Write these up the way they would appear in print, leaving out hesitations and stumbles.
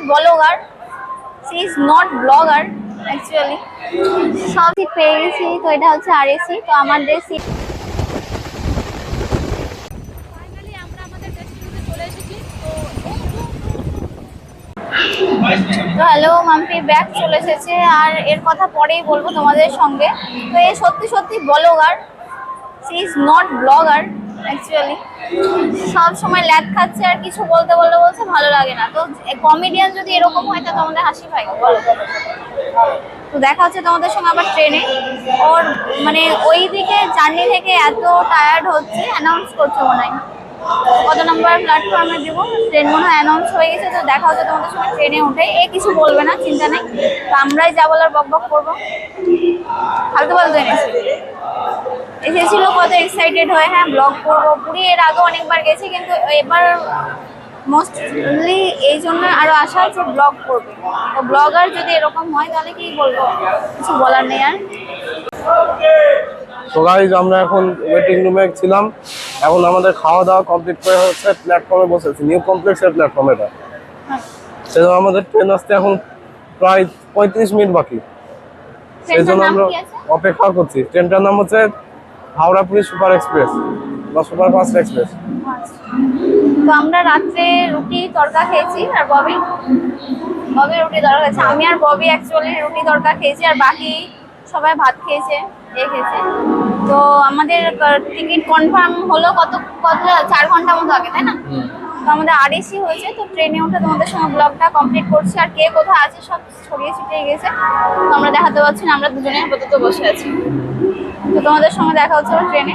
Blogger, she is not blogger actually. সব seat পেয়ে গেছি, তো এটা হচ্ছে আরএসি। তো আমাদের সিট ফাইনালি আমরা আমাদের ডেস্টিনেশনে চলে এসেছি। তো হ্যালো মাম্পি ব্যাগ চলে এসেছে, আর এর কথা পরেই বলবো তোমাদের সঙ্গে। তো এই সত্যি সত্যি blogger, she is not blogger actually. সব সময় ল্যাদ খাচ্ছে আর কিছু বলতে বললে বলছে ভালো লাগে না। তো কমেডিয়ান যদি এরকম হয় তা তোমাদের হাসি পায় বলো। তো দেখা হচ্ছে তোমাদের সঙ্গে আবার ট্রেনে। ওর মানে ওই দিকে জার্নি থেকে এত টায়ার্ড হচ্ছে, অ্যানাউন্স করছে মনে হয় কত নম্বর প্ল্যাটফর্মে দেবো, ট্রেন মনে হয় অ্যানাউন্স হয়ে গেছে। তো দেখা হচ্ছে তোমাদের সঙ্গে ট্রেনে উঠে। এ কিছু বলবে না, চিন্তা নেই, তো আমরাই যা বলার বক বক করবো। ফালতু ফালতু এসেছিল কত এক্সাইটেড হয়ে, হ্যাঁ ব্লগ করবো। পুরী এর আগে অনেকবার গেছি, কিন্তু এবার মোস্টলি এই জন্য আরো আশা আছে ব্লগ করবে। তো ব্লগার যদি এরকম হয় তাহলে কি বলবো, কিছু বলার নেই আর। তো গাইস আমরা এখন ওয়েটিং রুমে ছিলাম, এখন আমাদের খাওয়া দাওয়া কমপ্লিট করে হচ্ছে প্ল্যাটফর্মে বসেছি, নিউ কমপ্লেক্সের প্ল্যাটফর্ম এটা। সেজন্য আমাদের ট্রেন আসতে এখন প্রায় 35 মিনিট বাকি, সেই জন্য আমরা অপেক্ষা করছি। ট্রেনটার নাম হচ্ছে হাওড়া পুরী সুপার এক্সপ্রেস বা সুপার ফাস্ট এক্সপ্রেস। তো আমরা রাত্রে রুটি তড়কা খেয়েছি, আর ববি রুটি তড়কা খেয়েছে। আমি আর ববি অ্যাকচুয়ালি রুটি তড়কা খেয়েছি, আর বাকি সবাই ভাত খেয়েছে, খেয়েছে। তো আমাদের টিকিট কনফার্ম হলো কত 4 ঘন্টা মতো আগে, তাই না? তো আমাদের আরএসি হয়েছে। তো ট্রেনে উঠে তোমাদের সঙ্গে ব্লগটা কমপ্লিট করছি। আর কে কোথায় আছে সব ছড়িয়ে ছিটিয়ে গেছে, তো আমরা দেখাতে পারছি না, আমরা দুজনে আপাতত বসে আছি। তো তোমাদের সঙ্গে দেখা হচ্ছে ট্রেনে।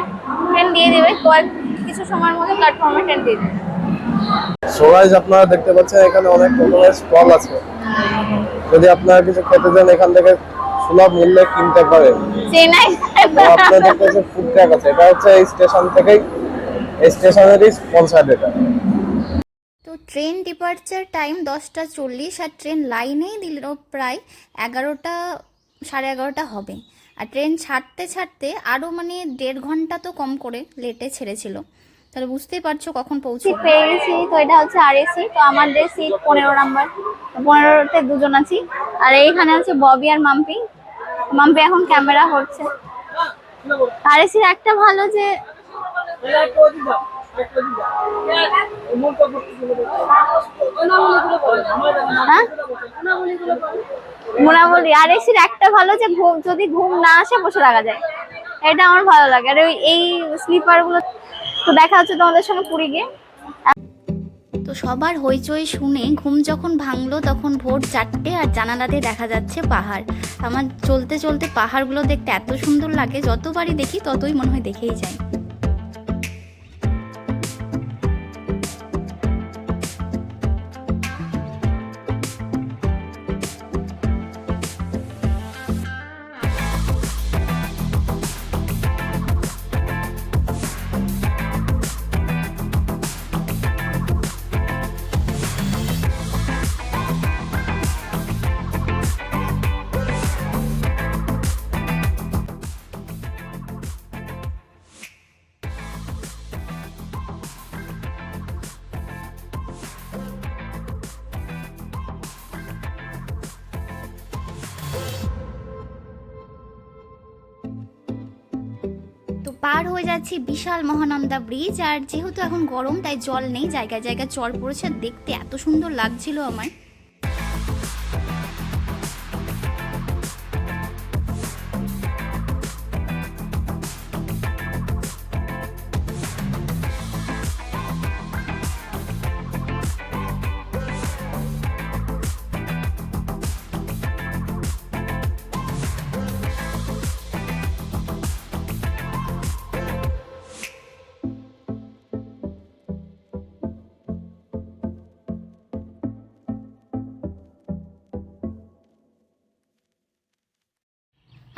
ট্রেন দিয়ে দেবে কিছু সময়ের মধ্যে, প্ল্যাটফর্মে ট্রেন দিয়ে দেবে। সো গাইস আপনারা দেখতে পাচ্ছেন এখানে অনেক রকমের স্টল আছে, যদি আপনারা কিছু খেতে চান এখান থেকে সুলভ মূল্যে কিনতে পারেন। চেন্নাই আপনারা দেখতে পাচ্ছেন ফুড ট্র্যাক আছে, এটা হচ্ছে এই স্টেশন থেকেই, এই স্টেশনেরই স্পন্সর এটা। তো ট্রেন ডিপার্চার টাইম 10:40, আর ট্রেন লাইনেই দিল প্রায় 11টা 11:30 হবে। আর ট্রেন ছাড়তে ছাড়তে আরও মানে 1.5 ঘন্টা তো কম করে লেটে ছেড়েছিল, তাহলে বুঝতেই পারছো কখন পৌঁছবে। পেয়ে গেছি। তো এটা হচ্ছে আরএসি। তো আমাদের সিট 15 নাম্বার, 15তে দুজন আছি। আর এইখানে আছে ববি আর মাম্পি। মাম্পি এখন ক্যামেরা হচ্ছে। আরএসির একটা ভালো যে মোনাবলি, আরএসির একটা ভালো যে যদি ঘুম না আসে বসে থাকা যায়, এটা আমার ভালো লাগে। আর এই স্লিপার গুলো। তো দেখা হচ্ছে তোমাদের সঙ্গে পুরী গিয়ে। তো সবার হইচই শুনে ঘুম যখন ভাঙলো তখন ভোর 4টে, আর জানালাতে দেখা যাচ্ছে পাহাড়। আমার চলতে চলতে পাহাড়গুলো দেখতে এত সুন্দর লাগে, যতবারই দেখি ততই মনে হয় দেখেই যায়। তো পার হয়ে যাচ্ছি বিশাল মহানন্দা ব্রিজ। আর যেহেতু এখন গরম তাই জল নেই, জায়গায় জায়গায় চর পড়েছে, দেখতে এত সুন্দর লাগছিল আমার।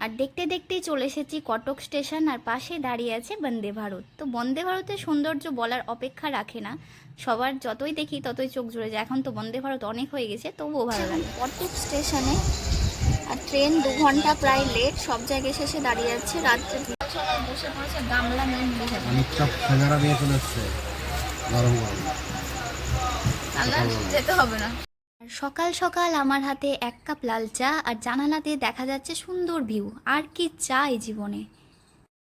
আর দেখতে দেখতেই চলে এসেছি কটক স্টেশন, আর পাশে দাঁড়িয়ে আছে বন্দে ভারত। তো বন্দে ভারতের সৌন্দর্য বলার অপেক্ষা রাখে না, সবার যতই দেখি ততই চোখ জুড়ে যায়। এখন তো বন্দে ভারত অনেক হয়ে গেছে, তবুও ভালো লাগে। কটক স্টেশনে আর ট্রেন 2 ঘন্টা প্রায় লেট, সব জায়গায় শেষে দাঁড়িয়ে যাচ্ছে। রাত্রে বসে পড়েছে গামলা নিয়ে যেতে হবে না। আর সকাল সকাল আমার হাতে 1 কাপ লাল চা আর জানালাতে দেখা যাচ্ছে সুন্দর ভিউ। আর কি চাই জীবনে।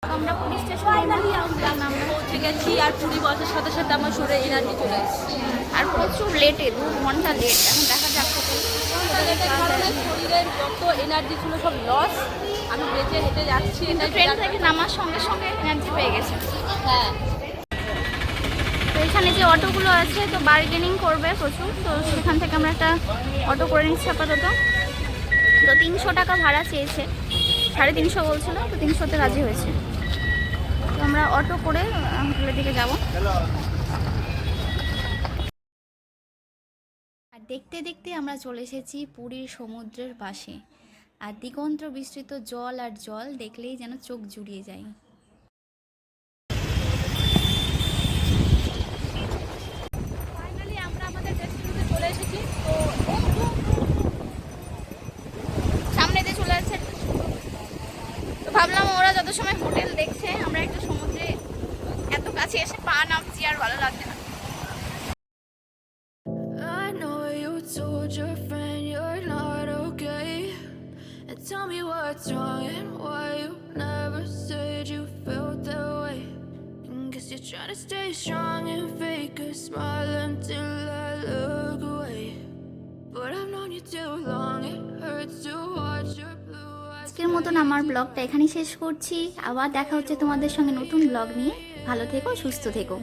আমরা পুলিশ স্টেশনে পৌঁছে গেছি আর পুরী বসার সাথে সাথে আমার শরীরে এনার্জি চলে এসেছে। আর প্রচুর লেটে 2 ঘন্টা লেট। এখন দেখা যাক কত শরীরের যত এনার্জি ছিল সব লস। আমি বেঁচে হেঁটে যাচ্ছি, এটা ট্রেন থেকে নামার সঙ্গে সঙ্গে এনার্জি পেয়ে গেছে। হ্যাঁ। তো এখানে যে অটোগুলো আছে তো বার্গেনিং করবে প্রচুর, তো সেখান থেকে আমরা একটা অটো করে নিচ্ছি আপাতত। তো 300 টাকা ভাড়া চেয়েছে, 350 বলছিল, তো 300-তে রাজি হয়েছে। তো আমরা অটো করে হোটেলের দিকে যাব। আর দেখতে দেখতে আমরা চলে এসেছি পুরীর সমুদ্রের পাশে। আর দিগন্ত বিস্তৃত জল আর জল দেখলেই যেন চোখ জুড়িয়ে যায়। ফাইনালি আমরা আমাদের ডেস্টিনেশনে চলে এসেছি। তো সামনে দিয়ে চলে যাচ্ছে, তো ভাবলাম ওরা যত সময় হোটেল দেখছে আমরা একটু সমুদ্রে এত কাছে এসে পা নামছি, আর ভালো লাগছে না। I know you told your friend you're not okay. And tell me what's wrong and why you never said you felt that way. And guess you're trying to stay strong and fake a smile until I look away. But I've known you too long, it hurts to watch your blue eyes. আজকের মতন আমার ব্লগটা এখানেই শেষ করছি। আবার দেখা হচ্ছে তোমাদের সঙ্গে নতুন ব্লগ নিয়ে। ভালো থেকো, সুস্থ থেকো।